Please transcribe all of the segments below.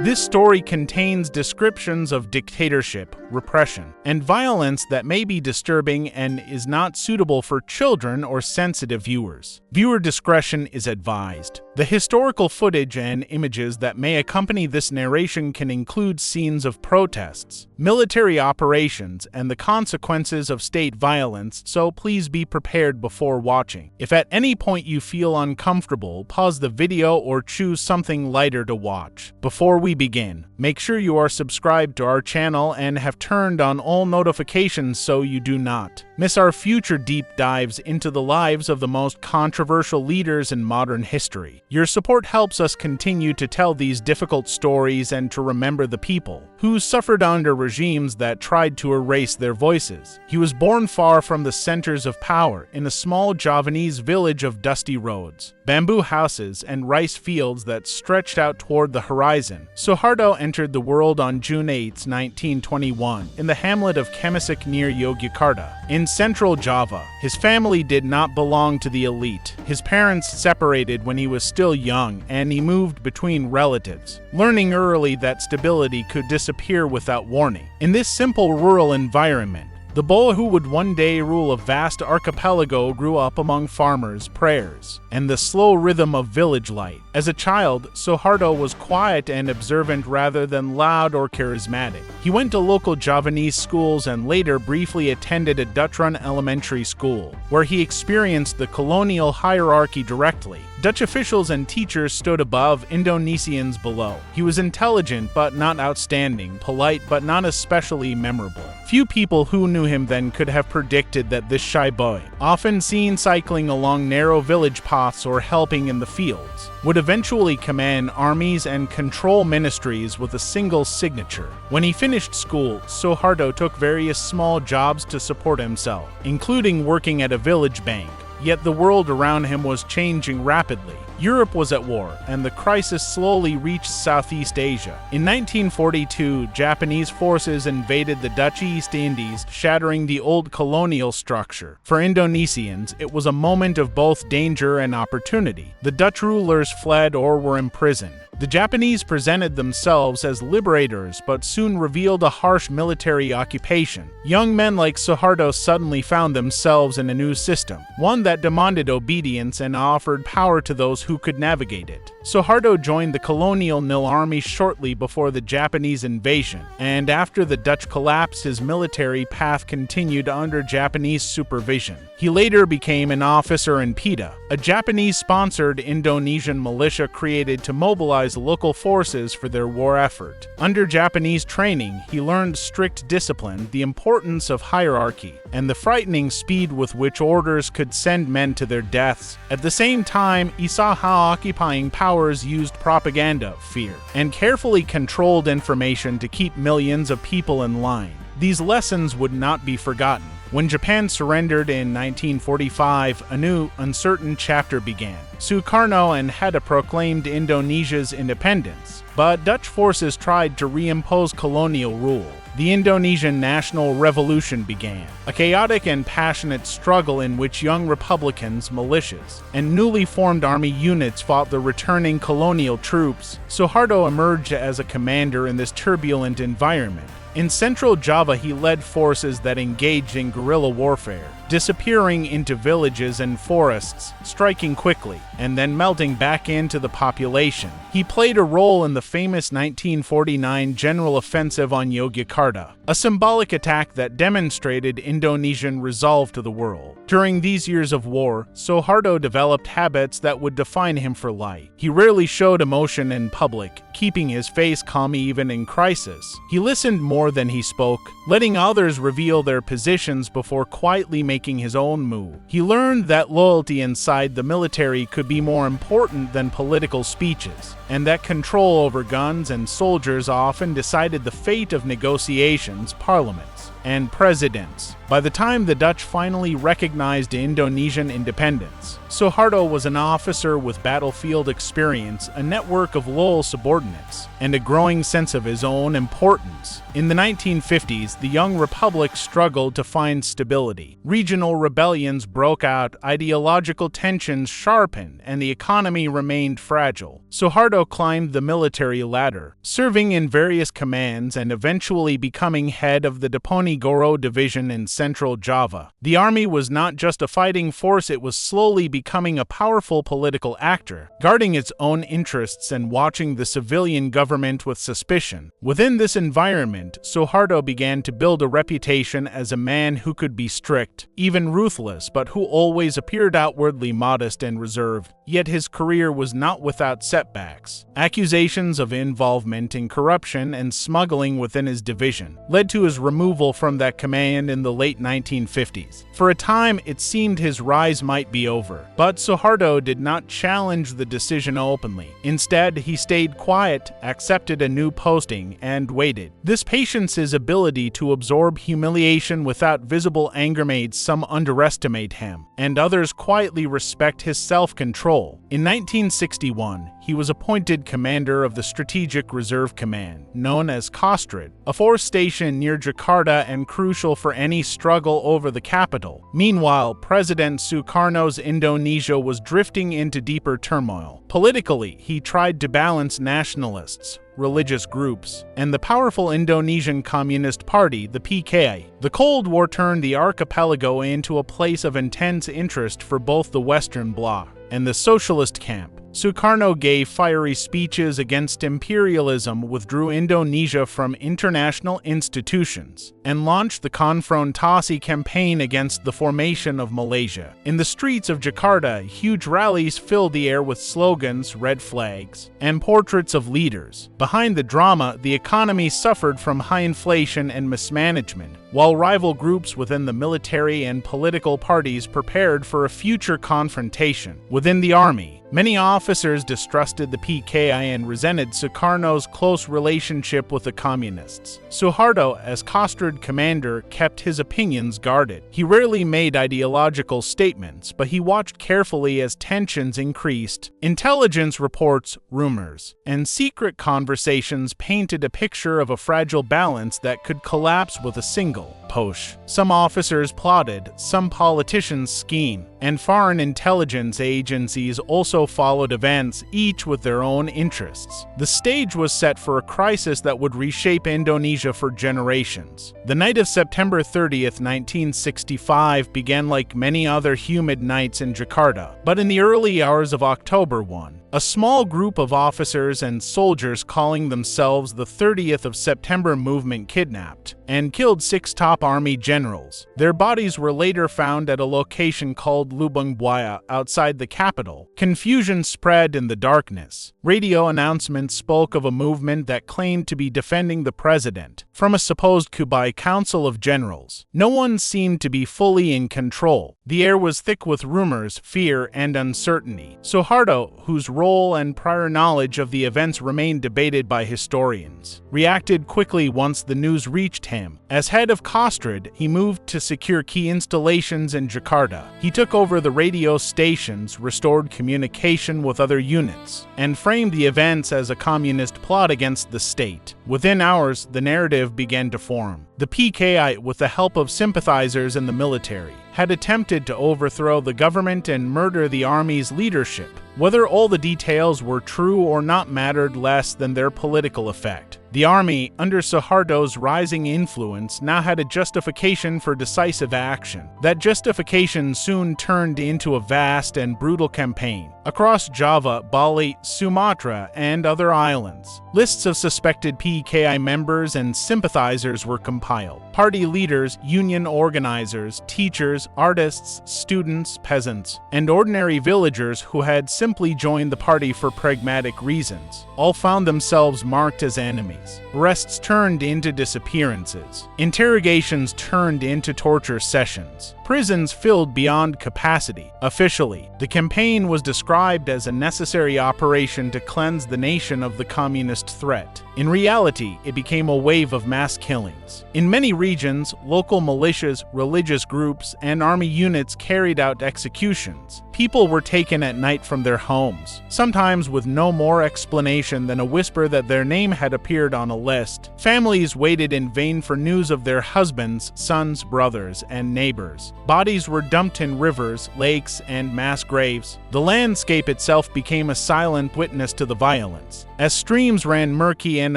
This story contains descriptions of dictatorship, repression, and violence that may be disturbing and is not suitable for children or sensitive viewers. Viewer discretion is advised. The historical footage and images that may accompany this narration can include scenes of protests, military operations, and the consequences of state violence, so please be prepared before watching. If at any point you feel uncomfortable, pause the video or choose something lighter to watch. Before we begin, make sure you are subscribed to our channel and have turned on all notifications so you do not miss our future deep dives into the lives of the most controversial leaders in modern history. Your support helps us continue to tell these difficult stories and to remember the people who suffered under regimes that tried to erase their voices. He was born far from the centers of power in a small Javanese village of dusty roads, bamboo houses, and rice fields that stretched out toward the horizon. Suharto entered the world on June 8, 1921, in the hamlet of Kemisik near Yogyakarta, in central Java. His family did not belong to the elite. His parents separated when he was still young, and he moved between relatives, learning early that stability could disappear without warning. In this simple rural environment, the boy who would one day rule a vast archipelago grew up among farmers, prayers, and the slow rhythm of village life. As a child, Suharto was quiet and observant rather than loud or charismatic. He went to local Javanese schools and later briefly attended a Dutch-run elementary school, where he experienced the colonial hierarchy directly. Dutch officials and teachers stood above, Indonesians below. He was intelligent but not outstanding, polite but not especially memorable. Few people who knew him then could have predicted that this shy boy, often seen cycling along narrow village paths or helping in the fields, would eventually command armies and control ministries with a single signature. When he finished school, Suharto took various small jobs to support himself, including working at a village bank. Yet the world around him was changing rapidly. Europe was at war, and the crisis slowly reached Southeast Asia. In 1942, Japanese forces invaded the Dutch East Indies, shattering the old colonial structure. For Indonesians, it was a moment of both danger and opportunity. The Dutch rulers fled or were imprisoned. The Japanese presented themselves as liberators but soon revealed a harsh military occupation. Young men like Suharto suddenly found themselves in a new system, one that demanded obedience and offered power to those who could navigate it. Suharto joined the colonial Nil Army shortly before the Japanese invasion, and after the Dutch collapse, his military path continued under Japanese supervision. He later became an officer in PETA, a Japanese-sponsored Indonesian militia created to mobilize local forces for their war effort. Under Japanese training, he learned strict discipline, the importance of hierarchy, and the frightening speed with which orders could send men to their deaths. At the same time, he saw how occupying powers used propaganda, fear, and carefully controlled information to keep millions of people in line. These lessons would not be forgotten. When Japan surrendered in 1945, a new, uncertain chapter began. Sukarno and Hatta proclaimed Indonesia's independence, but Dutch forces tried to reimpose colonial rule. The Indonesian National Revolution began, a chaotic and passionate struggle in which young republicans, militias, and newly formed army units fought the returning colonial troops. Suharto emerged as a commander in this turbulent environment. In central Java, he led forces that engaged in guerrilla warfare, disappearing into villages and forests, striking quickly, and then melting back into the population. He played a role in the famous 1949 general offensive on Yogyakarta, a symbolic attack that demonstrated Indonesian resolve to the world. During these years of war, Suharto developed habits that would define him for life. He rarely showed emotion in public, keeping his face calm even in crisis. He listened more than he spoke, letting others reveal their positions before quietly making his own move. He learned that loyalty inside the military could be more important than political speeches, and that control over guns and soldiers often decided the fate of negotiations, parliaments, and presidents. By the time the Dutch finally recognized Indonesian independence, Suharto was an officer with battlefield experience, a network of loyal subordinates, and a growing sense of his own importance. In the 1950s, the young republic struggled to find stability. Regional rebellions broke out, ideological tensions sharpened, and the economy remained fragile. Suharto climbed the military ladder, serving in various commands and eventually becoming head of the Diponegoro Division in Central Java. The army was not just a fighting force, it was slowly becoming a powerful political actor, guarding its own interests and watching the civilian government with suspicion. Within this environment, Suharto began to build a reputation as a man who could be strict, even ruthless, but who always appeared outwardly modest and reserved. Yet his career was not without setbacks. Accusations of involvement in corruption and smuggling within his division led to his removal from that command in the late 1950s. For a time, it seemed his rise might be over, but Suharto did not challenge the decision openly. Instead, he stayed quiet, accepted a new posting, and waited. This patience, his ability to absorb humiliation without visible anger, made some underestimate him, and others quietly respect his self-control. In 1961, he was appointed commander of the Strategic Reserve Command, known as Kostrad, a force station near Jakarta and crucial for any struggle over the capital. Meanwhile, President Sukarno's Indonesia was drifting into deeper turmoil. Politically, he tried to balance nationalists, religious groups, and the powerful Indonesian Communist Party, the PKI. The Cold War turned the archipelago into a place of intense interest for both the Western Bloc and the socialist camp. Sukarno gave fiery speeches against imperialism, withdrew Indonesia from international institutions, and launched the Konfrontasi campaign against the formation of Malaysia. In the streets of Jakarta, huge rallies filled the air with slogans, red flags, and portraits of leaders. Behind the drama, the economy suffered from high inflation and mismanagement, while rival groups within the military and political parties prepared for a future confrontation. Within the army, many officers distrusted the PKI and resented Sukarno's close relationship with the communists. Suharto, as Kostrad commander, kept his opinions guarded. He rarely made ideological statements, but he watched carefully as tensions increased. Intelligence reports, rumors, and secret conversations painted a picture of a fragile balance that could collapse with a single push. Some officers plotted, some politicians schemed, and foreign intelligence agencies also followed events, each with their own interests. The stage was set for a crisis that would reshape Indonesia for generations. The night of September 30th, 1965 began like many other humid nights in Jakarta, but in the early hours of October 1, a small group of officers and soldiers calling themselves the 30th of September Movement kidnapped and killed 6 top army generals. Their bodies were later found at a location called Lubang Buaya outside the capital. Confusion spread in the darkness. Radio announcements spoke of a movement that claimed to be defending the president from a supposed coup by Council of Generals. No one seemed to be fully in control. The air was thick with rumors, fear, and uncertainty. Suharto, whose role and prior knowledge of the events remained debated by historians, reacted quickly once the news reached him. As head of Kostrad, he moved to secure key installations in Jakarta. He took over the radio stations, restored communication with other units, and framed the events as a communist plot against the state. Within hours, the narrative began to form. The PKI, with the help of sympathizers in the military, had attempted to overthrow the government and murder the army's leadership. Whether all the details were true or not mattered less than their political effect. The army, under Suharto's rising influence, now had a justification for decisive action. That justification soon turned into a vast and brutal campaign. Across Java, Bali, Sumatra, and other islands, lists of suspected PKI members and sympathizers were compiled. Party leaders, union organizers, teachers, artists, students, peasants, and ordinary villagers who had simply joined the party for pragmatic reasons, all found themselves marked as enemies. Arrests turned into disappearances. Interrogations turned into torture sessions. prisons filled beyond capacity. Officially, the campaign was described as a necessary operation to cleanse the nation of the communist threat. In reality, it became a wave of mass killings. In many regions, local militias, religious groups, and army units carried out executions. People were taken at night from their homes, sometimes with no more explanation than a whisper that their name had appeared on a list. Families waited in vain for news of their husbands, sons, brothers, and neighbors. Bodies were dumped in rivers, lakes, and mass graves. The landscape itself became a silent witness to the violence. As streams ran murky and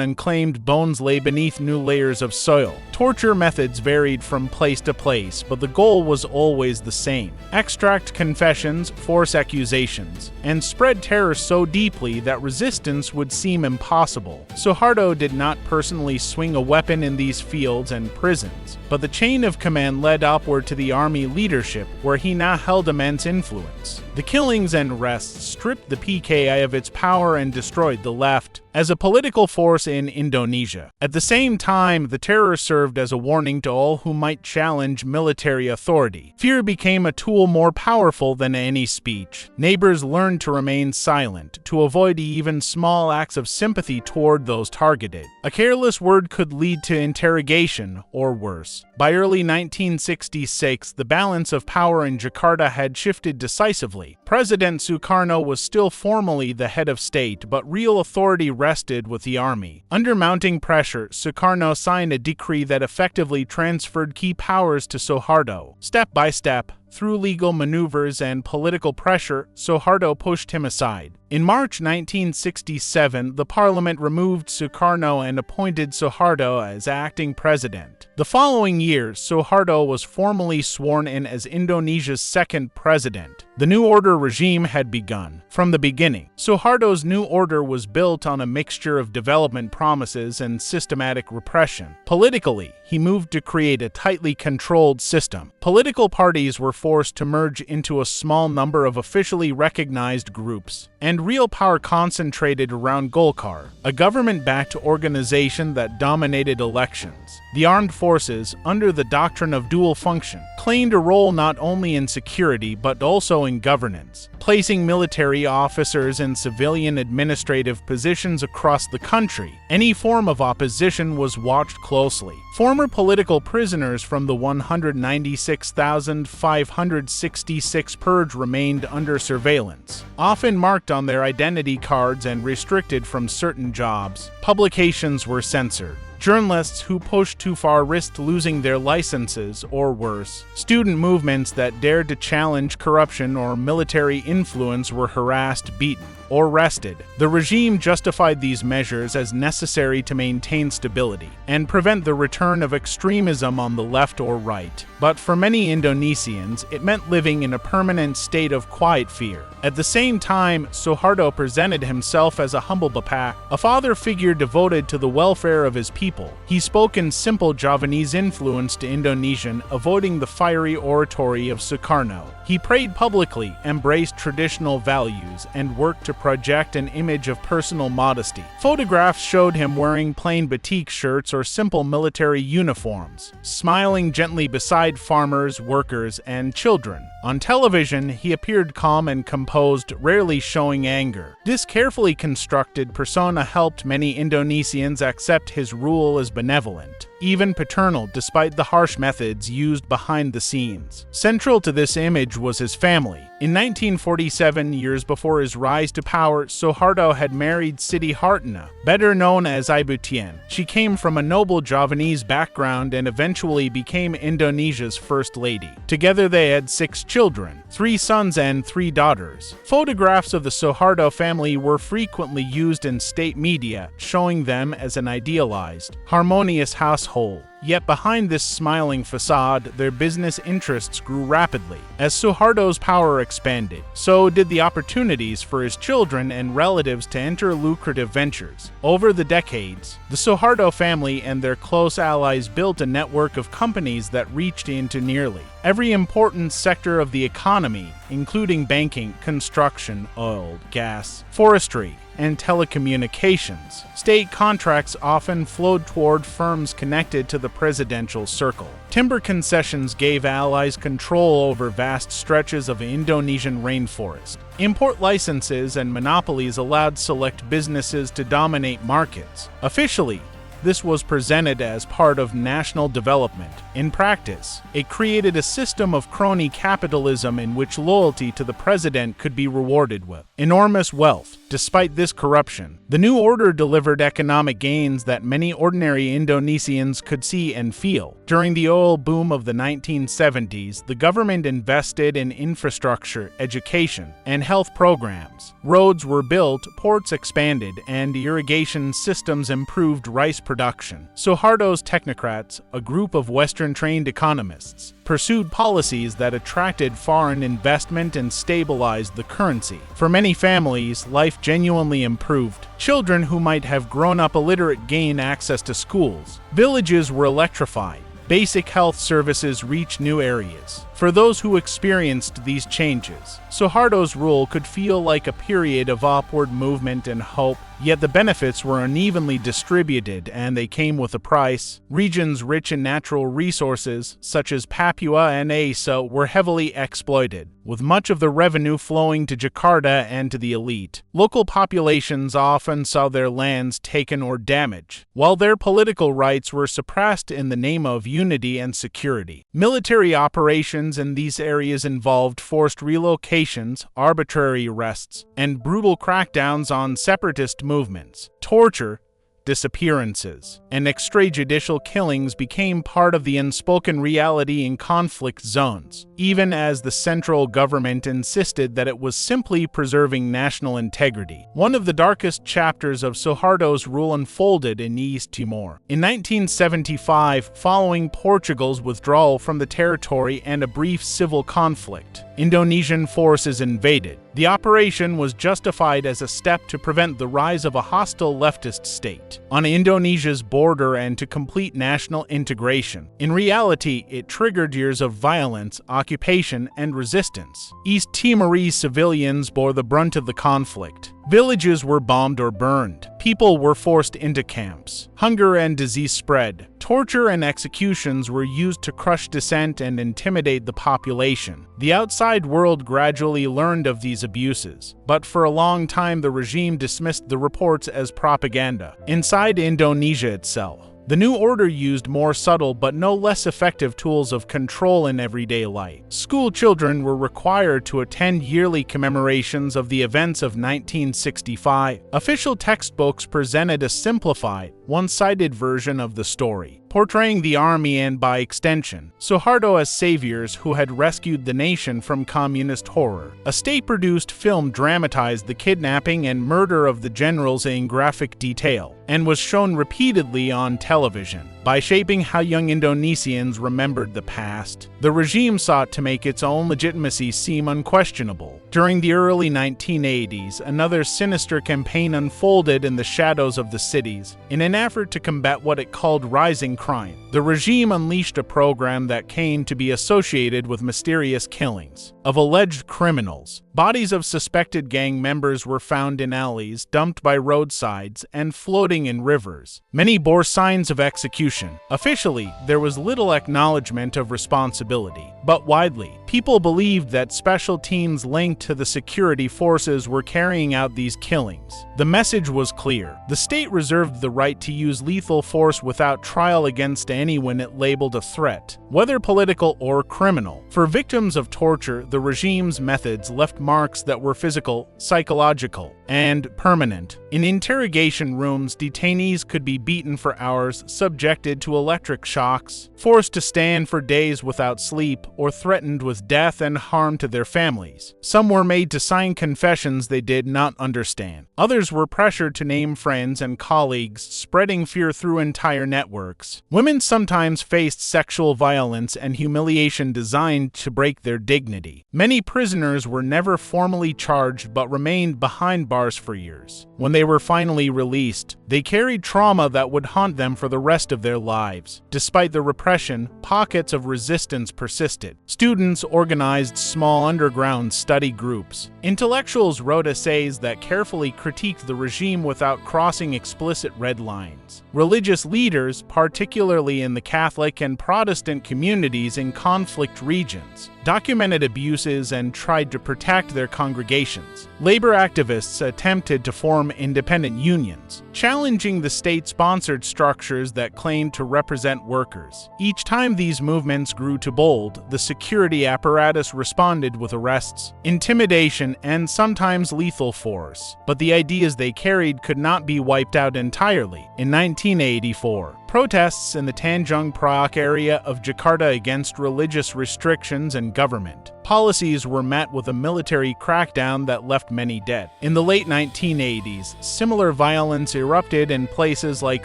unclaimed bones lay beneath new layers of soil. Torture methods varied from place to place, but the goal was always the same: extract confessions, force accusations, and spread terror so deeply that resistance would seem impossible. Suharto did not personally swing a weapon in these fields and prisons, but the chain of command led upward to the army leadership, where he now held immense influence. The killings and arrests stripped the PKI of its power and destroyed the left as a political force in Indonesia. At the same time, the terror served as a warning to all who might challenge military authority. Fear became a tool more powerful than any speech. Neighbors learned to remain silent, to avoid even small acts of sympathy toward those targeted. A careless word could lead to interrogation or worse. By early 1966, the balance of power in Jakarta had shifted decisively. President Sukarno was still formally the head of state, but real authority rested with the army. Under mounting pressure, Sukarno signed a decree that effectively transferred key powers to Suharto. Step by step, through legal maneuvers and political pressure, Suharto pushed him aside. In March 1967, the parliament removed Sukarno and appointed Suharto as acting president. The following year, Suharto was formally sworn in as Indonesia's second president. The New Order regime had begun. From the beginning, Suharto's New Order was built on a mixture of development promises and systematic repression. Politically, he moved to create a tightly controlled system. Political parties were forced to merge into a small number of officially recognized groups, and real power concentrated around Golkar, a government-backed organization that dominated elections. The armed forces, under the doctrine of dual function, claimed a role not only in security but also in governance, placing military officers in civilian administrative positions across the country. Any form of opposition was watched closely. Former political prisoners from the 196,566 purge remained under surveillance, often marked on their identity cards and restricted from certain jobs. Publications were censored. Journalists who pushed too far risked losing their licenses, or worse. Student movements that dared to challenge corruption or military influence were harassed, beaten, or arrested. The regime justified these measures as necessary to maintain stability and prevent the return of extremism on the left or right. But for many Indonesians, it meant living in a permanent state of quiet fear. At the same time, Suharto presented himself as a humble bapak, a father figure devoted to the welfare of his people. He spoke in simple Javanese-influenced Indonesian, avoiding the fiery oratory of Sukarno. He prayed publicly, embraced traditional values, and worked to project an image of personal modesty. Photographs showed him wearing plain batik shirts or simple military uniforms, smiling gently beside farmers, workers, and children. On television, he appeared calm and composed, rarely showing anger. This carefully constructed persona helped many Indonesians accept his rule as benevolent, even paternal, despite the harsh methods used behind the scenes. Central to this image was his family. In 1947, years before his rise to power, Suharto had married Siti Hartana, better known as Ibu Tien. She came from a noble Javanese background and eventually became Indonesia's first lady. Together they had 6 children, 3 sons and 3 daughters. Photographs of the Suharto family were frequently used in state media, showing them as an idealized, harmonious household. Yet behind this smiling facade, their business interests grew rapidly. As Suharto's power expanded, so did the opportunities for his children and relatives to enter lucrative ventures. Over the decades, the Suharto family and their close allies built a network of companies that reached into nearly every important sector of the economy, including banking, construction, oil, gas, forestry, and telecommunications. State contracts often flowed toward firms connected to the presidential circle. Timber concessions gave allies control over vast stretches of Indonesian rainforest. Import licenses and monopolies allowed select businesses to dominate markets. Officially, this was presented as part of national development. In practice, it created a system of crony capitalism in which loyalty to the president could be rewarded with enormous wealth. Despite this corruption, the new order delivered economic gains that many ordinary Indonesians could see and feel. During the oil boom of the 1970s, the government invested in infrastructure, education, and health programs. Roads were built, ports expanded, and irrigation systems improved rice production. Suharto's technocrats, a group of Western-trained economists, pursued policies that attracted foreign investment and stabilized the currency. For many families, life genuinely improved. Children who might have grown up illiterate gained access to schools. Villages were electrified. Basic health services reached new areas. For those who experienced these changes, Suharto's rule could feel like a period of upward movement and hope, yet the benefits were unevenly distributed and they came with a price. Regions rich in natural resources, such as Papua and Aceh, were heavily exploited, with much of the revenue flowing to Jakarta and to the elite. Local populations often saw their lands taken or damaged, while their political rights were suppressed in the name of unity and security. Military operations in these areas involved forced relocations, arbitrary arrests, and brutal crackdowns on separatist movements. Torture, disappearances, and extrajudicial killings became part of the unspoken reality in conflict zones, even as the central government insisted that it was simply preserving national integrity. One of the darkest chapters of Suharto's rule unfolded in East Timor. In 1975, following Portugal's withdrawal from the territory and a brief civil conflict, Indonesian forces invaded. The operation was justified as a step to prevent the rise of a hostile leftist state on Indonesia's border and to complete national integration. In reality, it triggered years of violence, occupation, and resistance. East Timorese civilians bore the brunt of the conflict. Villages were bombed or burned. People were forced into camps. Hunger and disease spread. Torture and executions were used to crush dissent and intimidate the population. The outside world gradually learned of these abuses, but for a long time the regime dismissed the reports as propaganda. Inside Indonesia itself, the new order used more subtle but no less effective tools of control in everyday life. School children were required to attend yearly commemorations of the events of 1965. Official textbooks presented a simplified, one-sided version of the story, portraying the army and, by extension, Suharto as saviors who had rescued the nation from communist horror. A state-produced film dramatized the kidnapping and murder of the generals in graphic detail, and was shown repeatedly on television. By shaping how young Indonesians remembered the past, the regime sought to make its own legitimacy seem unquestionable. During the early 1980s, another sinister campaign unfolded in the shadows of the cities. In an effort to combat what it called rising crime, the regime unleashed a program that came to be associated with mysterious killings of alleged criminals. Bodies of suspected gang members were found in alleys, dumped by roadsides, and floating in rivers. Many bore signs of execution. Officially, there was little acknowledgement of responsibility, but widely, people believed that special teams linked to the security forces were carrying out these killings. The message was clear. The state reserved the right to use lethal force without trial against anyone it labeled a threat, whether political or criminal. For victims of torture, the regime's methods left marks that were physical, psychological, and permanent. In interrogation rooms, detainees could be beaten for hours, subjected to electric shocks, forced to stand for days without sleep, or threatened with death and harm to their families. Some were made to sign confessions they did not understand. Others were pressured to name friends and colleagues, spreading fear through entire networks. Women sometimes faced sexual violence and humiliation designed to break their dignity. Many prisoners were never formally charged but remained behind bars for years. When they were finally released, they carried trauma that would haunt them for the rest of their lives. Despite the repression, pockets of resistance persisted. Students, organized small underground study groups. Intellectuals wrote essays that carefully critiqued the regime without crossing explicit red lines. Religious leaders, particularly in the Catholic and Protestant communities in conflict regions, documented abuses and tried to protect their congregations. Labor activists attempted to form independent unions, challenging the state-sponsored structures that claimed to represent workers. Each time these movements grew too bold, the security apparatus responded with arrests, intimidation, and sometimes lethal force. But the ideas they carried could not be wiped out entirely. In 1984, protests in the Tanjung Priok area of Jakarta against religious restrictions and government policies were met with a military crackdown that left many dead. In the late 1980s, similar violence erupted in places like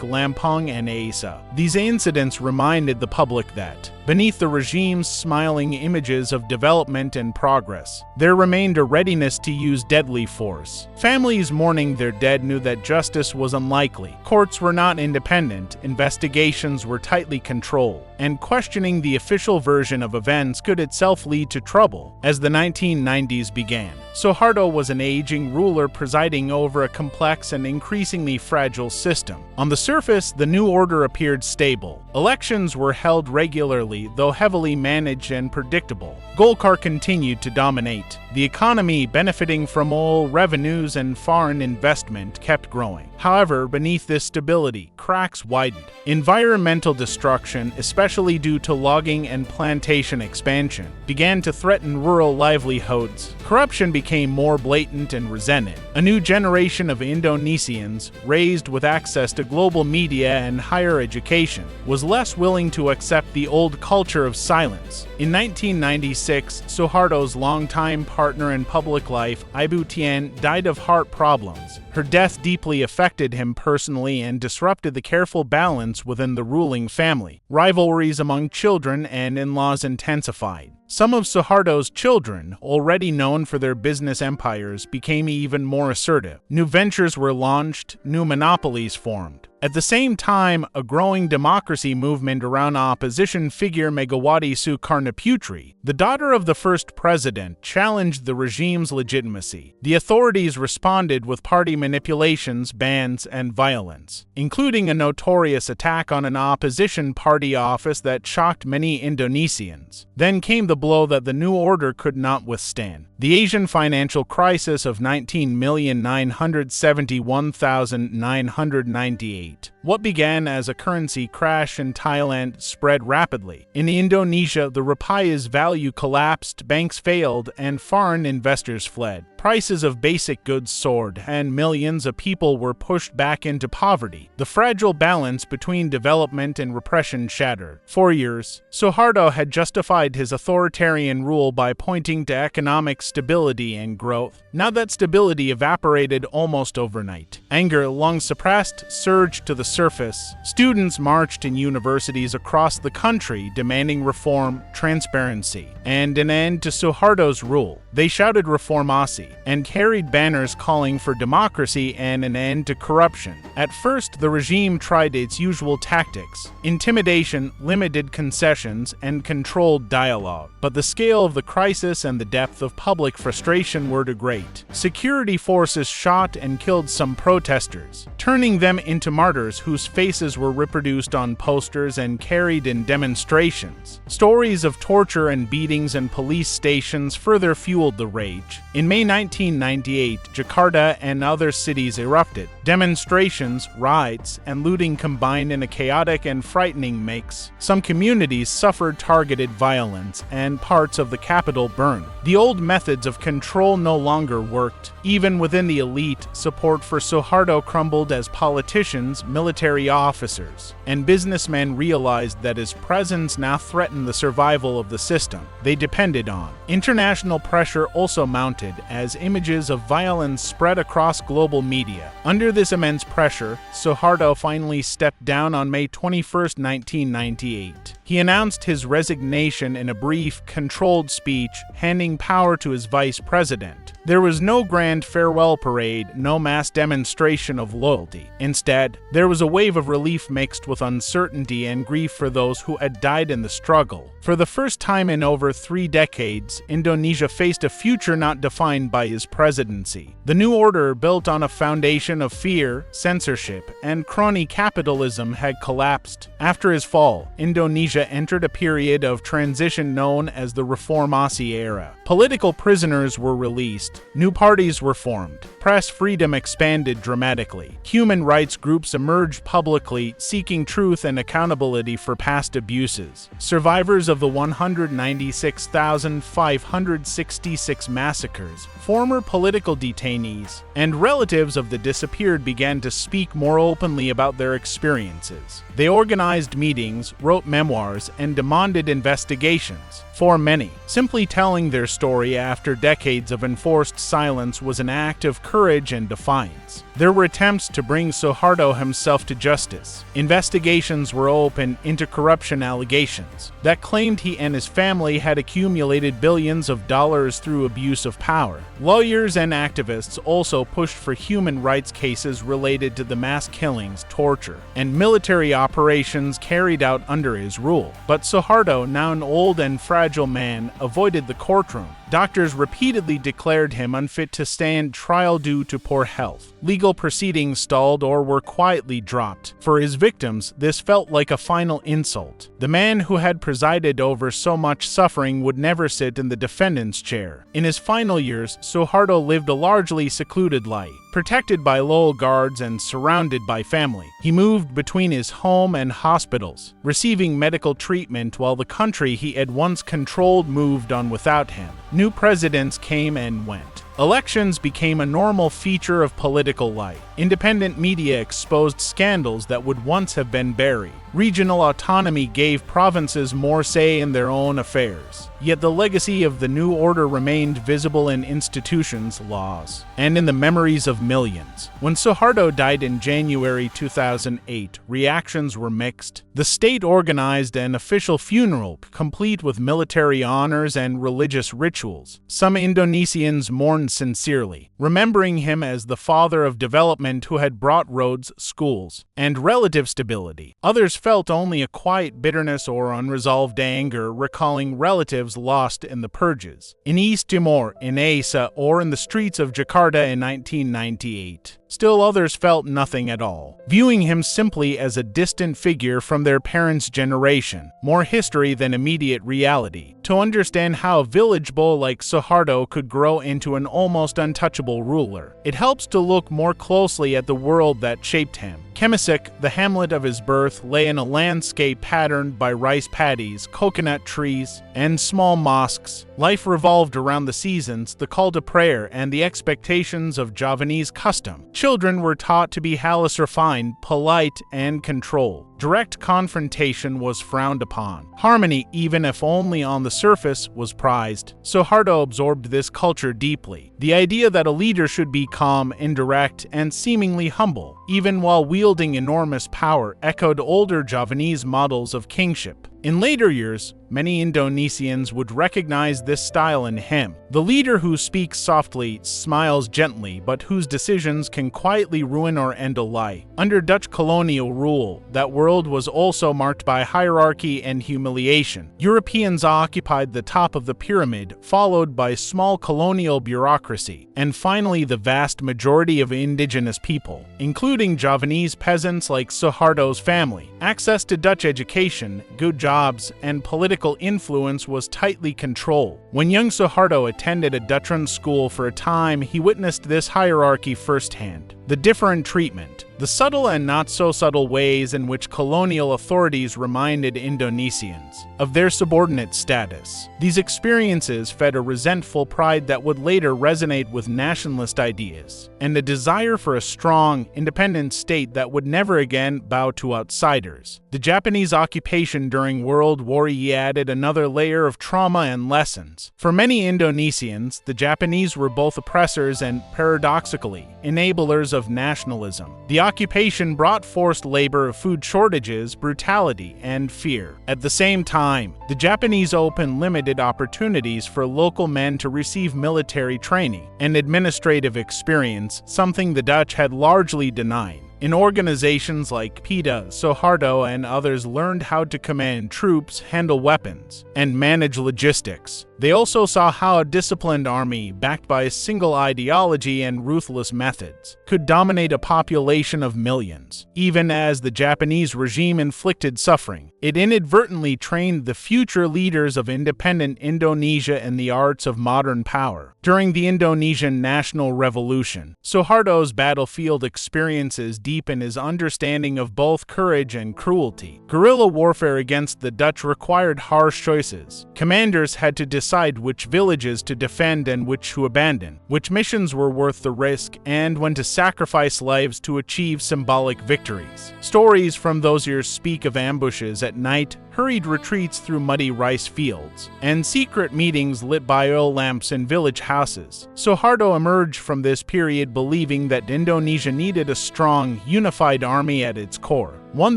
Lampung and Aceh. These incidents reminded the public that, beneath the regime's smiling images of development and progress, there remained a readiness to use deadly force. Families mourning their dead knew that justice was unlikely. Courts were not independent, investigations were tightly controlled, and questioning the official version of events could itself lead to trouble. As the 1990s began, Suharto was an aging ruler presiding over a complex and increasingly fragile system. On the surface, the new order appeared stable. Elections were held regularly, though heavily managed and predictable. Golkar continued to dominate. The economy, benefiting from oil revenues and foreign investment, kept growing. However, beneath this stability, cracks widened. Environmental destruction, especially due to logging and plantation expansion, began to threaten rural livelihoods. Corruption became more blatant and resented. A new generation of Indonesians, raised with access to global media and higher education, was less willing to accept the old culture of silence. In 1996, Suharto's longtime partner in public life, Ibu Tien, died of heart problems. Her death deeply affected him personally and disrupted the careful balance within the ruling family. Rivalries among children and in-laws intensified. Some of Suharto's children, already known for their business empires, became even more assertive. New ventures were launched, new monopolies formed. At the same time, a growing democracy movement around opposition figure Megawati Soekarnoputri, the daughter of the first president, challenged the regime's legitimacy. The authorities responded with party manipulations, bans, and violence, including a notorious attack on an opposition party office that shocked many Indonesians. Then came the blow that the new order could not withstand. The Asian financial crisis of 19,971,998. What began as a currency crash in Thailand spread rapidly. In Indonesia, the rupiah's value collapsed, banks failed, and foreign investors fled. Prices of basic goods soared, and millions of people were pushed back into poverty. The fragile balance between development and repression shattered. For years, Suharto had justified his authoritarian rule by pointing to economic stability and growth. Now that stability evaporated almost overnight. Anger, long suppressed, surged to the surface. Students marched in universities across the country demanding reform, transparency, and an end to Suharto's rule. They shouted "Reformasi" and carried banners calling for democracy and an end to corruption. At first, the regime tried its usual tactics: intimidation, limited concessions, and controlled dialogue. But the scale of the crisis and the depth of public frustration were too great. Security forces shot and killed some protesters, turning them into martyrs whose faces were reproduced on posters and carried in demonstrations. Stories of torture and beatings in police stations further fueled the rage. In May 1998, Jakarta and other cities erupted. Demonstrations, riots, and looting combined in a chaotic and frightening mix. Some communities suffered targeted violence, and parts of the capital burned. The old methods of control no longer worked. Even within the elite, support for Suharto crumbled as politicians, military officers, and businessmen realized that his presence now threatened the survival of the system they depended on. International pressure also mounted as images of violence spread across global media. Under this immense pressure, Suharto finally stepped down on May 21, 1998. He announced his resignation in a brief, controlled speech, handing power to his vice president. There was no grand farewell parade, no mass demonstration of loyalty. Instead, there was a wave of relief mixed with uncertainty and grief for those who had died in the struggle. For the first time in over 3 decades, Indonesia faced a future not defined by his presidency. The new order, built on a foundation of fear, censorship, and crony capitalism, had collapsed. After his fall, Indonesia entered a period of transition known as the Reformasi era. Political prisoners were released, new parties were formed, press freedom expanded dramatically. Human rights groups emerged publicly, seeking truth and accountability for past abuses. Survivors of the 196,566 massacres, former political detainees, and relatives of the disappeared began to speak more openly about their experiences. They organized meetings, wrote memoirs, and demanded investigations. For many, simply telling their story after decades of enforced silence was an act of courage and defiance. There were attempts to bring Suharto himself to justice. Investigations were opened into corruption allegations that claimed he and his family had accumulated billions of dollars through abuse of power. Lawyers and activists also pushed for human rights cases related to the mass killings, torture, and military operations carried out under his rule. But Suharto, now an old and fragile man, avoided the courtroom. Doctors repeatedly declared him unfit to stand trial due to poor health. Legal proceedings stalled or were quietly dropped. For his victims, this felt like a final insult. The man who had presided over so much suffering would never sit in the defendant's chair. In his final years, Suharto lived a largely secluded life. Protected by loyal guards and surrounded by family, he moved between his home and hospitals, receiving medical treatment while the country he had once controlled moved on without him. New presidents came and went. Elections became a normal feature of political life. Independent media exposed scandals that would once have been buried. Regional autonomy gave provinces more say in their own affairs. Yet the legacy of the new order remained visible in institutions, laws, and in the memories of millions. When Suharto died in January 2008, reactions were mixed. The state organized an official funeral, complete with military honors and religious rituals. Some Indonesians mourned sincerely, remembering him as the father of development who had brought roads, schools, and relative stability. Others felt only a quiet bitterness or unresolved anger, recalling relatives lost in the purges. In East Timor, in Aceh, or in the streets of Jakarta in 1998. Still others felt nothing at all, viewing him simply as a distant figure from their parents' generation, more history than immediate reality. To understand how a village boy like Suharto could grow into an almost untouchable ruler, it helps to look more closely at the world that shaped him. Kemisik, the hamlet of his birth, lay in a landscape patterned by rice paddies, coconut trees, and small mosques. Life revolved around the seasons, the call to prayer, and the expectations of Javanese custom. Children were taught to be halus refined, polite, and controlled. Direct confrontation was frowned upon. Harmony, even if only on the surface, was prized. Suharto absorbed this culture deeply. The idea that a leader should be calm, indirect, and seemingly humble, even while wielding enormous power, echoed older Javanese models of kingship. In later years, many Indonesians would recognize this style in him. The leader who speaks softly, smiles gently, but whose decisions can quietly ruin or end a life. Under Dutch colonial rule, that world was also marked by hierarchy and humiliation. Europeans occupied the top of the pyramid, followed by small colonial bureaucracy, and finally the vast majority of indigenous people, including Javanese peasants like Suharto's family. Access to Dutch education, good jobs, and political influence was tightly controlled. When young Suharto attended a Dutch-run school for a time, he witnessed this hierarchy firsthand. The different treatment, the subtle and not-so-subtle ways in which colonial authorities reminded Indonesians of their subordinate status. These experiences fed a resentful pride that would later resonate with nationalist ideas, and a desire for a strong, independent state that would never again bow to outsiders. The Japanese occupation during World War I added another layer of trauma and lessons. For many Indonesians, the Japanese were both oppressors and, paradoxically, enablers of nationalism. The occupation brought forced labor, food shortages, brutality, and fear. At the same time, the Japanese opened limited opportunities for local men to receive military training and administrative experience, something the Dutch had largely denied. In organizations like PETA, Suharto and others learned how to command troops, handle weapons, and manage logistics. They also saw how a disciplined army, backed by a single ideology and ruthless methods, could dominate a population of millions. Even as the Japanese regime inflicted suffering, it inadvertently trained the future leaders of independent Indonesia in the arts of modern power. During the Indonesian National Revolution, Suharto's battlefield experiences deepen his understanding of both courage and cruelty. Guerrilla warfare against the Dutch required harsh choices. Commanders had to decide which villages to defend and which to abandon, which missions were worth the risk, and when to sacrifice lives to achieve symbolic victories. Stories from those years speak of ambushes at night, hurried retreats through muddy rice fields, and secret meetings lit by oil lamps in village houses. Suharto emerged from this period believing that Indonesia needed a strong, unified army at its core, one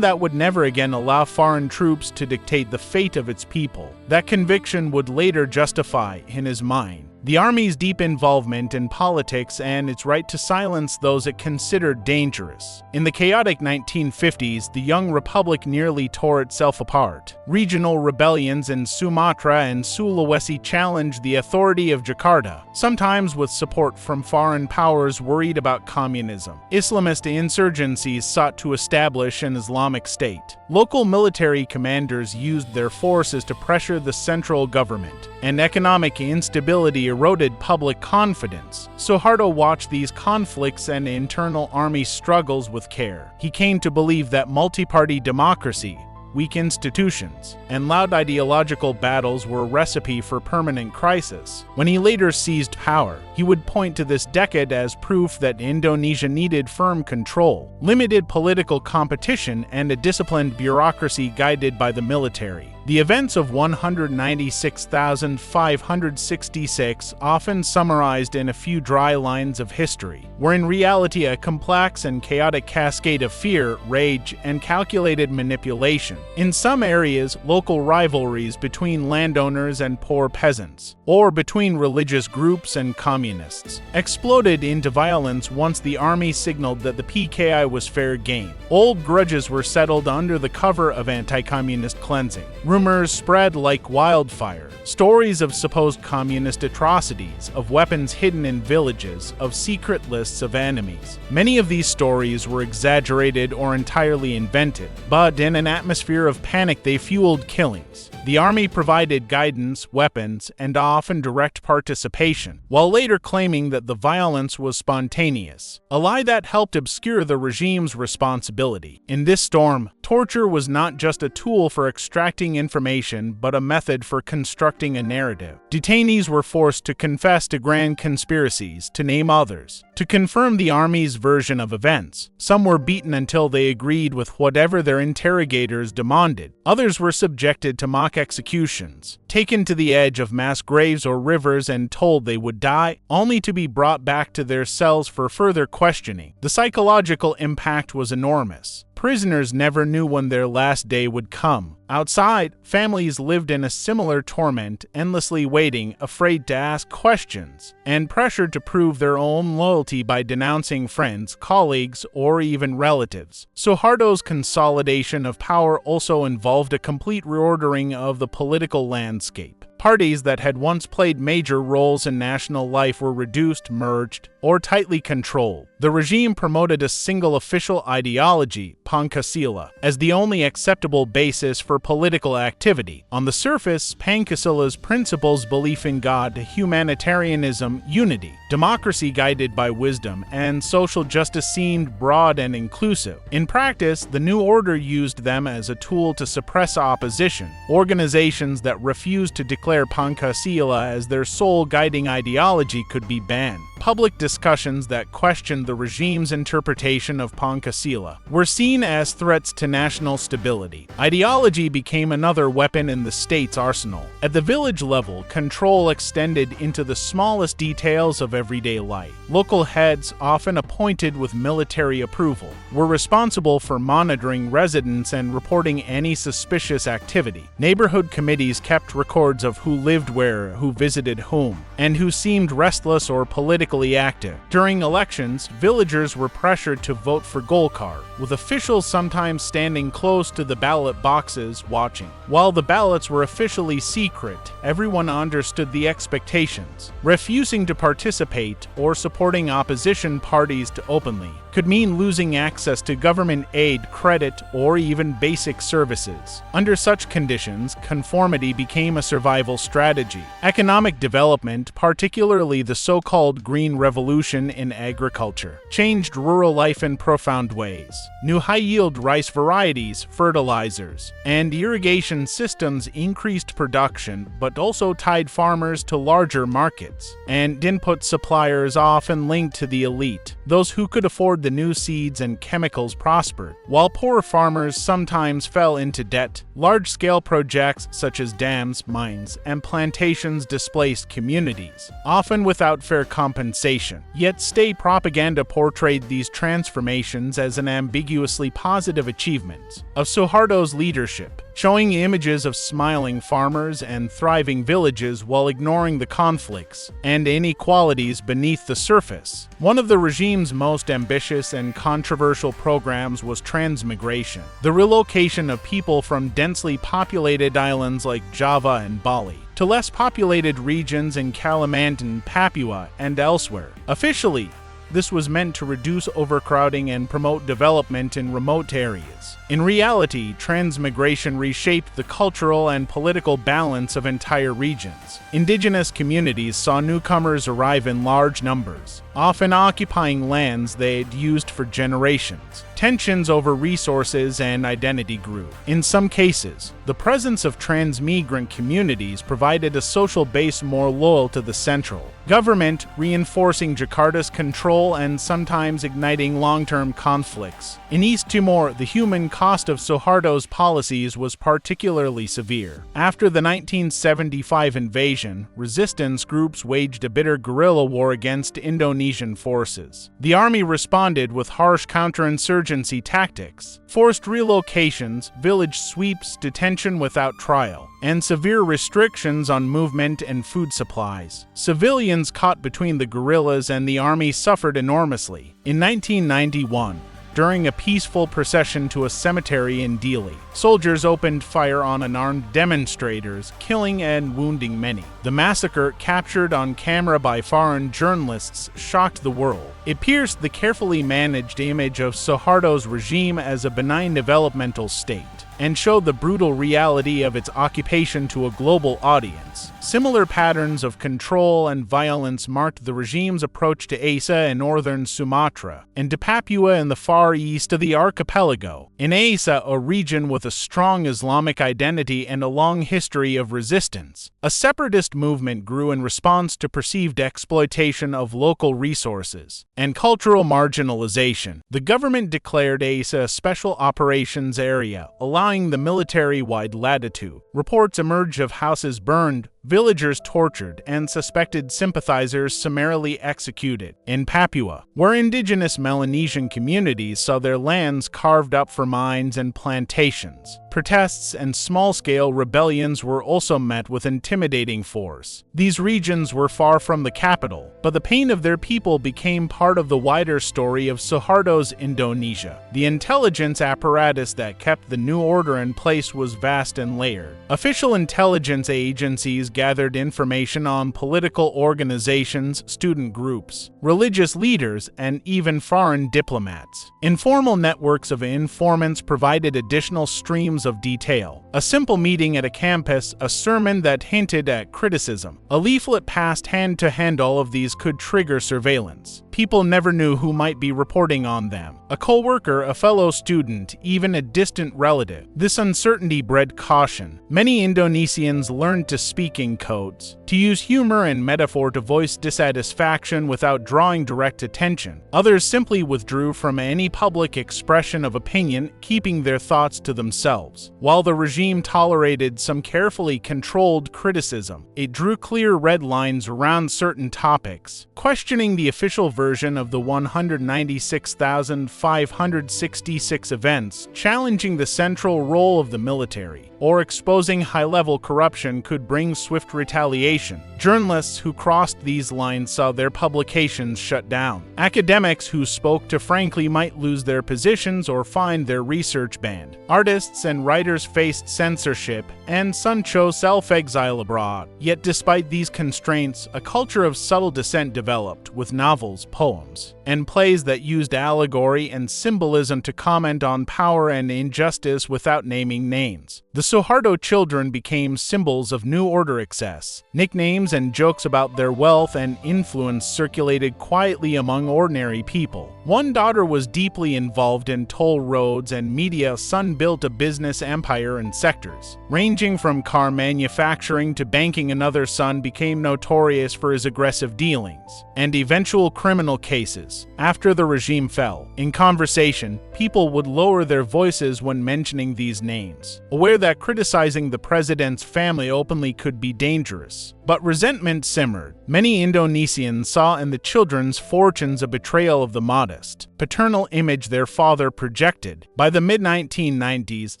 that would never again allow foreign troops to dictate the fate of its people. That conviction would later justify, in his mind, the army's deep involvement in politics and its right to silence those it considered dangerous. In the chaotic 1950s, the young republic nearly tore itself apart. Regional rebellions in Sumatra and Sulawesi challenged the authority of Jakarta, sometimes with support from foreign powers worried about communism. Islamist insurgencies sought to establish an Islamic state. Local military commanders used their forces to pressure the central government, and economic instability eroded public confidence. Suharto watched these conflicts and internal army struggles with care. He came to believe that multi-party democracy, weak institutions, and loud ideological battles were a recipe for permanent crisis. When he later seized power, he would point to this decade as proof that Indonesia needed firm control, limited political competition, and a disciplined bureaucracy guided by the military. The events of 196,566, often summarized in a few dry lines of history, were in reality a complex and chaotic cascade of fear, rage, and calculated manipulation. In some areas, local rivalries between landowners and poor peasants, or between religious groups and communists, exploded into violence once the army signaled that the PKI was fair game. Old grudges were settled under the cover of anti-communist cleansing. Rumors spread like wildfire. Stories of supposed communist atrocities, of weapons hidden in villages, of secret lists of enemies. Many of these stories were exaggerated or entirely invented, but in an atmosphere of panic they fueled killings. The army provided guidance, weapons, and often direct participation, while later claiming that the violence was spontaneous, a lie that helped obscure the regime's responsibility. In this storm, torture was not just a tool for extracting information, but a method for constructing a narrative. Detainees were forced to confess to grand conspiracies, to name others, to confirm the army's version of events. Some were beaten until they agreed with whatever their interrogators demanded. Others were subjected to mock executions, taken to the edge of mass graves or rivers and told they would die, only to be brought back to their cells for further questioning. The psychological impact was enormous. Prisoners never knew when their last day would come. Outside, families lived in a similar torment, endlessly waiting, afraid to ask questions, and pressured to prove their own loyalty by denouncing friends, colleagues, or even relatives. Suharto's consolidation of power also involved a complete reordering of the political landscape. Parties that had once played major roles in national life were reduced, merged, or tightly controlled. The regime promoted a single official ideology, Pancasila, as the only acceptable basis for political activity. On the surface, Pancasila's principles, belief in God, humanitarianism, unity, democracy guided by wisdom, and social justice seemed broad and inclusive. In practice, the new order used them as a tool to suppress opposition. Organizations that refused to declare Pancasila as their sole guiding ideology could be banned. public discussions that questioned the regime's interpretation of Pancasila were seen as threats to national stability. Ideology became another weapon in the state's arsenal. At the village level, control extended into the smallest details of everyday life. Local heads, often appointed with military approval, were responsible for monitoring residents and reporting any suspicious activity. Neighborhood committees kept records of who lived where, who visited whom, and who seemed restless or politically active. During elections, villagers were pressured to vote for Golkar, with officials sometimes standing close to the ballot boxes watching. While the ballots were officially secret, everyone understood the expectations. Refusing to participate or supporting opposition parties openly could mean losing access to government aid, credit, or even basic services. Under such conditions, conformity became a survival strategy. Economic development, particularly the so-called Green Revolution in agriculture, changed rural life in profound ways. New high-yield rice varieties, fertilizers, and irrigation systems increased production, but also tied farmers to larger markets, and input suppliers often linked to the elite. Those who could afford the new seeds and chemicals prospered, while poor farmers sometimes fell into debt. Large-scale projects such as dams, mines, and plantations displaced communities, often without fair compensation. Yet state propaganda portrayed these transformations as an ambiguously positive achievement of Suharto's leadership, showing images of smiling farmers and thriving villages while ignoring the conflicts and inequalities beneath the surface. One of the regime's most ambitious and controversial programs was transmigration, the relocation of people from densely populated islands like Java and Bali to less populated regions in Kalimantan, Papua, and elsewhere. Officially, this was meant to reduce overcrowding and promote development in remote areas. In reality, transmigration reshaped the cultural and political balance of entire regions. Indigenous communities saw newcomers arrive in large numbers, often occupying lands they'd used for generations. Tensions over resources and identity grew. In some cases, the presence of transmigrant communities provided a social base more loyal to the central government, reinforcing Jakarta's control and sometimes igniting long-term conflicts. In East Timor, the human cost of Suharto's policies was particularly severe. After the 1975 invasion, resistance groups waged a bitter guerrilla war against Indonesian forces. The army responded with harsh counterinsurgency tactics, forced relocations, village sweeps, detention without trial, and severe restrictions on movement and food supplies. Civilians caught between the guerrillas and the army suffered enormously. In 1991, during a peaceful procession to a cemetery in Dili, soldiers opened fire on unarmed demonstrators, killing and wounding many. The massacre, captured on camera by foreign journalists, shocked the world. It pierced the carefully managed image of Suharto's regime as a benign developmental state, and showed the brutal reality of its occupation to a global audience. Similar patterns of control and violence marked the regime's approach to Aceh in northern Sumatra, and to Papua in the far east of the archipelago. In Aceh, a region with a strong Islamic identity and a long history of resistance, a separatist movement grew in response to perceived exploitation of local resources and cultural marginalization. The government declared Aceh a special operations area, allowing the military-wide latitude. Reports emerged of houses burned, villagers tortured, and suspected sympathizers summarily executed. In Papua, where indigenous Melanesian communities saw their lands carved up for mines and plantations, protests and small-scale rebellions were also met with intimidating force. These regions were far from the capital, but the pain of their people became part of the wider story of Suharto's Indonesia. The intelligence apparatus that kept the new order in place was vast and layered. Official intelligence agencies gathered information on political organizations, student groups, religious leaders, and even foreign diplomats. Informal networks of informants provided additional streams of detail, A simple meeting at a campus, a sermon that hinted at criticism, a leaflet passed hand to hand, all of these could trigger surveillance. People never knew who might be reporting on them. A co-worker, a fellow student, even a distant relative. This uncertainty bred caution. Many Indonesians learned to speak in codes, to use humor and metaphor to voice dissatisfaction without drawing direct attention. Others simply withdrew from any public expression of opinion, keeping their thoughts to themselves. While the regime tolerated some carefully controlled criticism, it drew clear red lines around certain topics, questioning the official version of the 196,566 events, challenging the central role of the military, or exposing high-level corruption could bring swift retaliation. Journalists who crossed these lines saw their publications shut down. Academics who spoke too frankly might lose their positions or find their research banned. Artists and writers faced censorship, and some chose self-exile abroad. Yet despite these constraints, a culture of subtle dissent developed, with novels, poems, and plays that used allegory and symbolism to comment on power and injustice without naming names. The Suharto children became symbols of New Order excess. Nicknames and jokes about their wealth and influence circulated quietly among ordinary people. One daughter was deeply involved in toll roads and media. Son built a business empire in sectors ranging from car manufacturing to banking. Another son became notorious for his aggressive dealings and eventual criminal cases. After the regime fell, in conversation, people would lower their voices when mentioning these names, aware that criticizing the president's family openly could be dangerous. But resentment simmered. Many Indonesians saw in the children's fortunes a betrayal of the modest, paternal image their father projected. By the mid-1990s,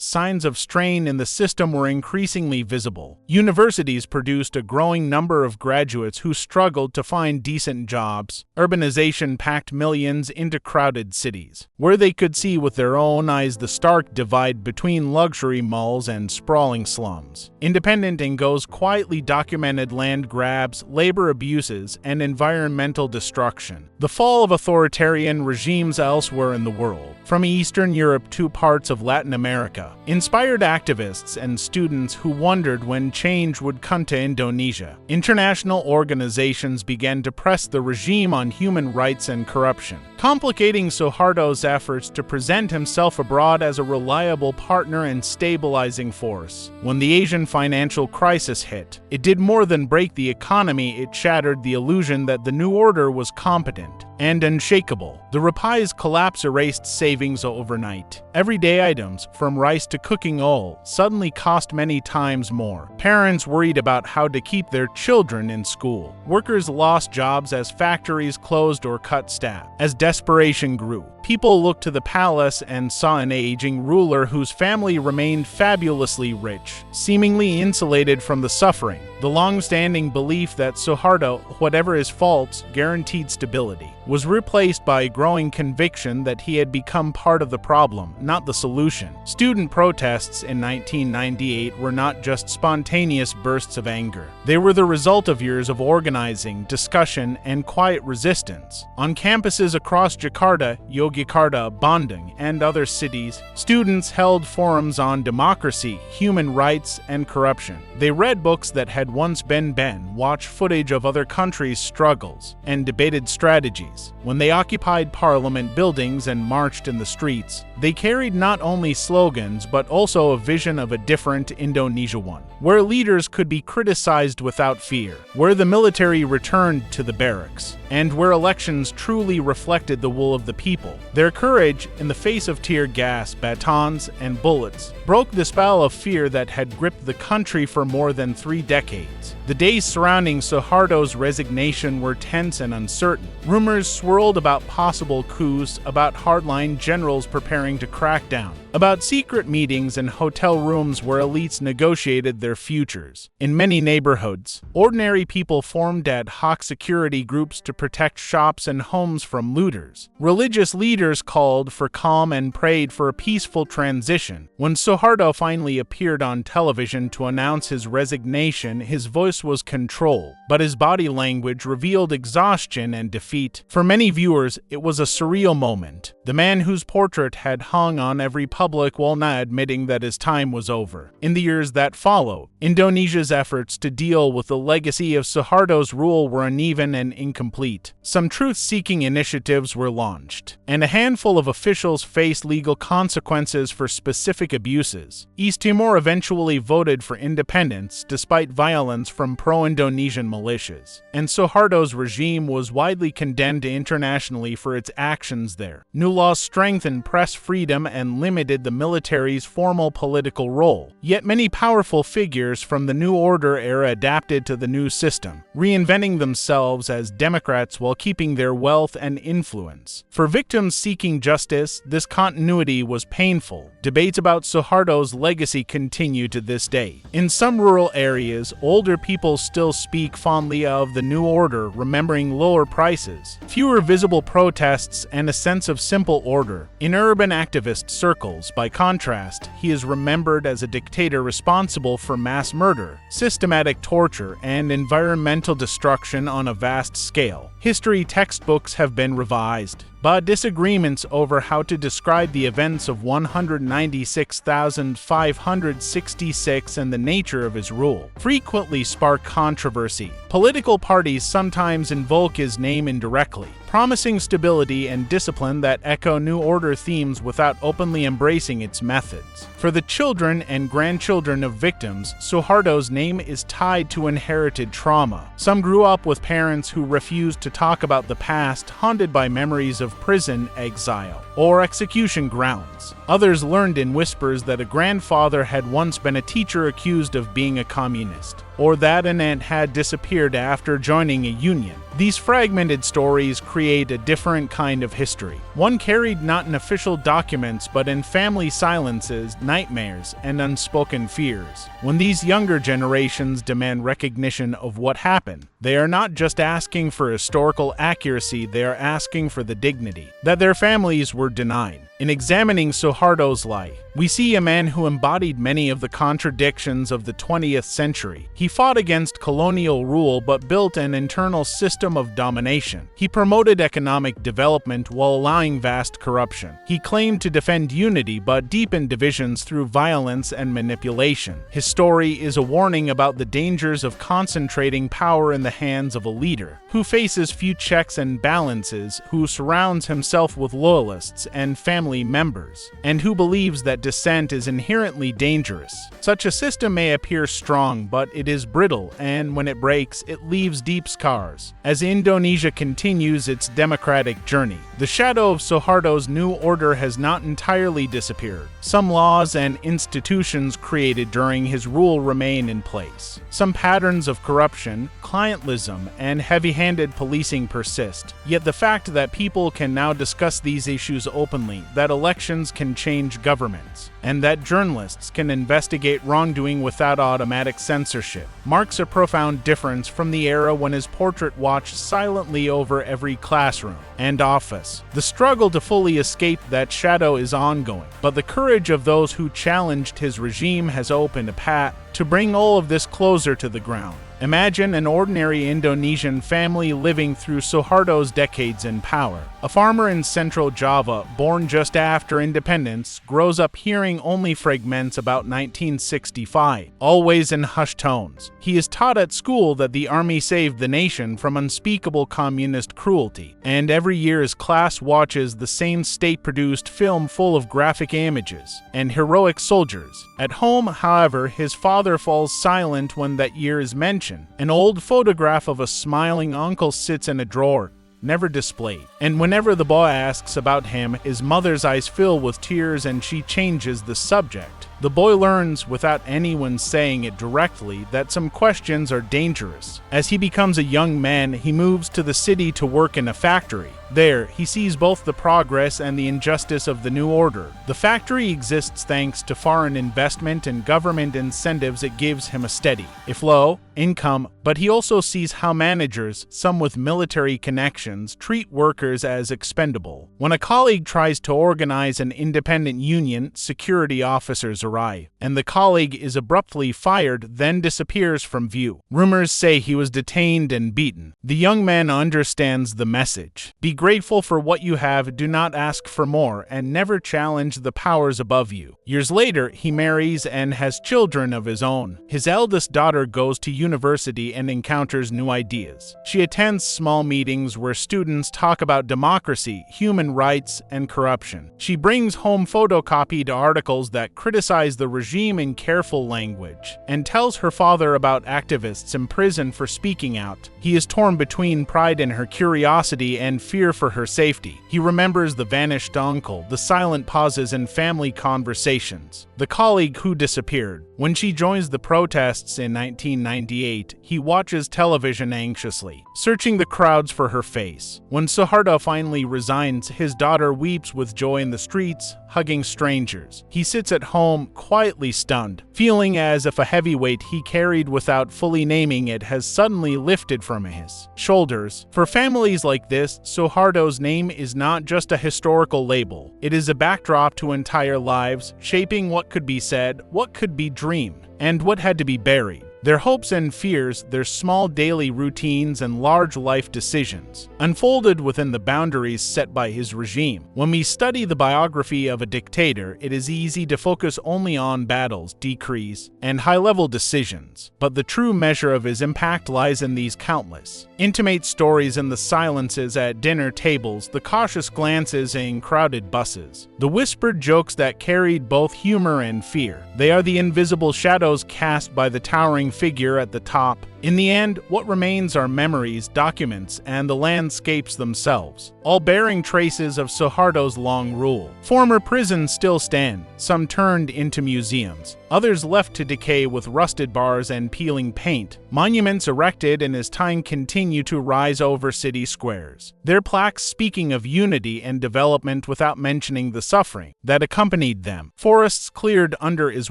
signs of strain in the system were increasingly visible. Universities produced a growing number of graduates who struggled to find decent jobs. Urbanization packed millions into crowded cities, where they could see with their own eyes the stark divide between luxury malls and sprawling slums. Independent Ingos quietly documented land grabs, labor abuses, and environmental destruction. The fall of authoritarian regimes elsewhere in the world, from Eastern Europe to parts of Latin America, inspired activists and students who wondered when change would come to Indonesia. International organizations began to press the regime on human rights and corruption, complicating Suharto's efforts to present himself abroad as a reliable partner and stabilizing force. When the Asian financial crisis hit, it did more than break the economy, it shattered the illusion that the new order was competent and unshakable. The rupiah's collapse erased savings overnight. Everyday items, from rice to cooking oil, suddenly cost many times more. Parents worried about how to keep their children in school. Workers lost jobs as factories closed or cut staff. As desperation grew, people looked to the palace and saw an aging ruler whose family remained fabulously rich, seemingly insulated from the suffering. The long-standing belief that Suharto, whatever his faults, guaranteed stability, was replaced by a growing conviction that he had become part of the problem, not the solution. Student protests in 1998 were not just spontaneous bursts of anger. They were the result of years of organizing, discussion, and quiet resistance. On campuses across Jakarta, Yogyakarta, Bandung, and other cities, students held forums on democracy, human rights, and corruption. They read books that had once been banned, watched footage of other countries' struggles, and debated strategies. When they occupied parliament buildings and marched in the streets, they carried not only slogans but also a vision of a different Indonesia, one where leaders could be criticized without fear, where the military returned to the barracks, and where elections truly reflected the will of the people. Their courage, in the face of tear gas, batons, and bullets, broke the spell of fear that had gripped the country for more than 3 decades. The days surrounding Suharto's resignation were tense and uncertain. Rumors swirled about possible coups, about hardline generals preparing to crack down, about secret meetings in hotel rooms where elites negotiated their futures. In many neighborhoods, ordinary people formed ad hoc security groups to protect shops and homes from looters. Religious leaders called for calm and prayed for a peaceful transition. When Suharto finally appeared on television to announce his resignation, his voice was controlled, but his body language revealed exhaustion and defeat. For many viewers, it was a surreal moment. The man whose portrait had hung on every public while not admitting that his time was over. In the years that followed, Indonesia's efforts to deal with the legacy of Suharto's rule were uneven and incomplete. Some truth-seeking initiatives were launched, and a handful of officials faced legal consequences for specific abuses. East Timor eventually voted for independence despite violence from pro-Indonesian militias, and Suharto's regime was widely condemned internationally for its actions there. New laws strengthened press freedom and limited the military's formal political role. Yet many powerful figures from the New Order era adapted to the new system, reinventing themselves as democrats while keeping their wealth and influence. For victims seeking justice, this continuity was painful. Debates about Suharto's legacy continue to this day. In some rural areas, older people still speak fondly of the New Order, remembering lower prices, fewer visible protests, and a sense of simple order. In urban activist circles, by contrast, he is remembered as a dictator responsible for mass murder, systematic torture, and environmental destruction on a vast scale. History textbooks have been revised, but disagreements over how to describe the events of 196,566 and the nature of his rule frequently spark controversy. Political parties sometimes invoke his name indirectly, promising stability and discipline that echo New Order themes without openly embracing its methods. For the children and grandchildren of victims, Suharto's name is tied to inherited trauma. Some grew up with parents who refused to talk about the past, haunted by memories of prison, exile, or execution grounds. Others learned in whispers that a grandfather had once been a teacher accused of being a communist, or that an aunt had disappeared after joining a union. These fragmented stories create a different kind of history, one carried not in official documents but in family silences, nightmares, and unspoken fears. When these younger generations demand recognition of what happened, they are not just asking for historical accuracy, they are asking for the dignity that their families were denied. In examining Suharto's life, we see a man who embodied many of the contradictions of the 20th century. He fought against colonial rule but built an internal system of domination. He promoted economic development while allowing vast corruption. He claimed to defend unity but deepened divisions through violence and manipulation. His story is a warning about the dangers of concentrating power in the hands of a leader who faces few checks and balances, who surrounds himself with loyalists and family members, and who believes that dissent is inherently dangerous. Such a system may appear strong, but it is brittle, and when it breaks, it leaves deep scars. As Indonesia continues its democratic journey, the shadow of Suharto's New Order has not entirely disappeared. Some laws and institutions created during his rule remain in place. Some patterns of corruption, clientelism, and heavy-handed policing persist. Yet the fact that people can now discuss these issues openly, that elections can change governments, and that journalists can investigate wrongdoing without automatic censorship, marks a profound difference from the era when his portrait watched silently over every classroom and office. The struggle to fully escape that shadow is ongoing, but the courage of those who challenged his regime has opened a path to bring all of this closer to the ground. Imagine an ordinary Indonesian family living through Suharto's decades in power. A farmer in central Java, born just after independence, grows up hearing only fragments about 1965, always in hushed tones. He is taught at school that the army saved the nation from unspeakable communist cruelty, and every year his class watches the same state-produced film full of graphic images and heroic soldiers. At home, however, his father falls silent when that year is mentioned. An old photograph of a smiling uncle sits in a drawer, never displayed. And whenever the boy asks about him, his mother's eyes fill with tears and she changes the subject. The boy learns, without anyone saying it directly, that some questions are dangerous. As he becomes a young man, he moves to the city to work in a factory. There, he sees both the progress and the injustice of the new order. The factory exists thanks to foreign investment and government incentives. It gives him a steady, if low, income, but he also sees how managers, some with military connections, treat workers as expendable. When a colleague tries to organize an independent union, security officers arrive, and the colleague is abruptly fired, then disappears from view. Rumors say he was detained and beaten. The young man understands the message. Be grateful for what you have, do not ask for more, and never challenge the powers above you. Years later, he marries and has children of his own. His eldest daughter goes to university and encounters new ideas. She attends small meetings where students talk about democracy, human rights, and corruption. She brings home photocopied articles that criticize the regime in careful language, and tells her father about activists imprisoned for speaking out. He is torn between pride in her curiosity and fear for her safety. He remembers the vanished uncle, the silent pauses in family conversations, the colleague who disappeared. When she joins the protests in 1998, he watches television anxiously, searching the crowds for her face. When Suharto finally resigns, his daughter weeps with joy in the streets, hugging strangers. He sits at home, quietly stunned, feeling as if a heavy weight he carried without fully naming it has suddenly lifted from his shoulders. For families like this, Suharto's name is not just a historical label. It is a backdrop to entire lives, shaping what could be said, what could be dreamed, and what had to be buried. Their hopes and fears, their small daily routines and large life decisions, unfolded within the boundaries set by his regime. When we study the biography of a dictator, it is easy to focus only on battles, decrees, and high-level decisions. But the true measure of his impact lies in these countless, intimate stories in the silences at dinner tables, the cautious glances in crowded buses, the whispered jokes that carried both humor and fear. They are the invisible shadows cast by the towering figure at the top. In the end, what remains are memories, documents, and the landscapes themselves, all bearing traces of Suharto's long rule. Former prisons still stand, some turned into museums, others left to decay with rusted bars and peeling paint. Monuments erected in his time continue to rise over city squares, their plaques speaking of unity and development without mentioning the suffering that accompanied them. Forests cleared under his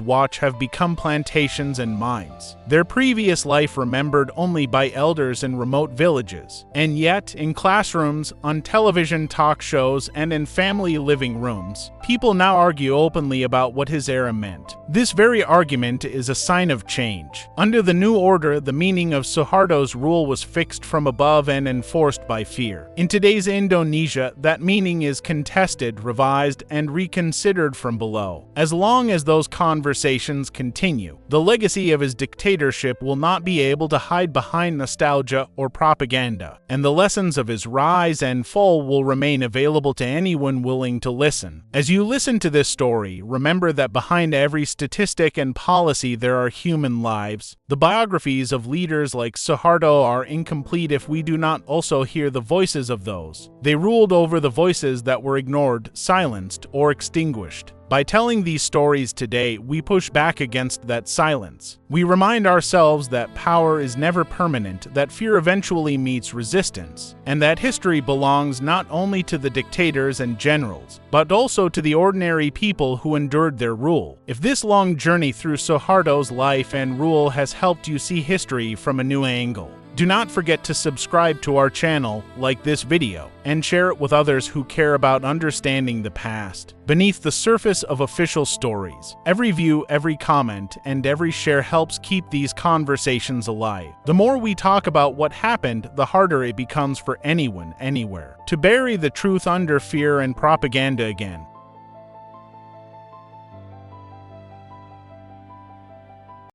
watch have become plantations and mines, their previous life remembered only by elders in remote villages. And yet, in classrooms, on television talk shows, and in family living rooms, people now argue openly about what his era meant. This very argument is a sign of change. Under the new order, the meaning of Suharto's rule was fixed from above and enforced by fear. In today's Indonesia, that meaning is contested, revised, and reconsidered from below. As long as those conversations continue, the legacy of his dictatorship will not be able to hide behind nostalgia or propaganda, and the lessons of his rise and fall will remain available to anyone willing to listen. As you listen to this story, remember that behind every statistic and policy there are human lives. The biographies of leaders like Suharto are incomplete if we do not also hear the voices of those they ruled over, the voices that were ignored, silenced, or extinguished. By telling these stories today, we push back against that silence. We remind ourselves that power is never permanent, that fear eventually meets resistance, and that history belongs not only to the dictators and generals, but also to the ordinary people who endured their rule. If this long journey through Suharto's life and rule has helped you see history from a new angle, do not forget to subscribe to our channel, like this video, and share it with others who care about understanding the past. Beneath the surface of official stories, every view, every comment, and every share helps keep these conversations alive. The more we talk about what happened, the harder it becomes for anyone, anywhere, to bury the truth under fear and propaganda again.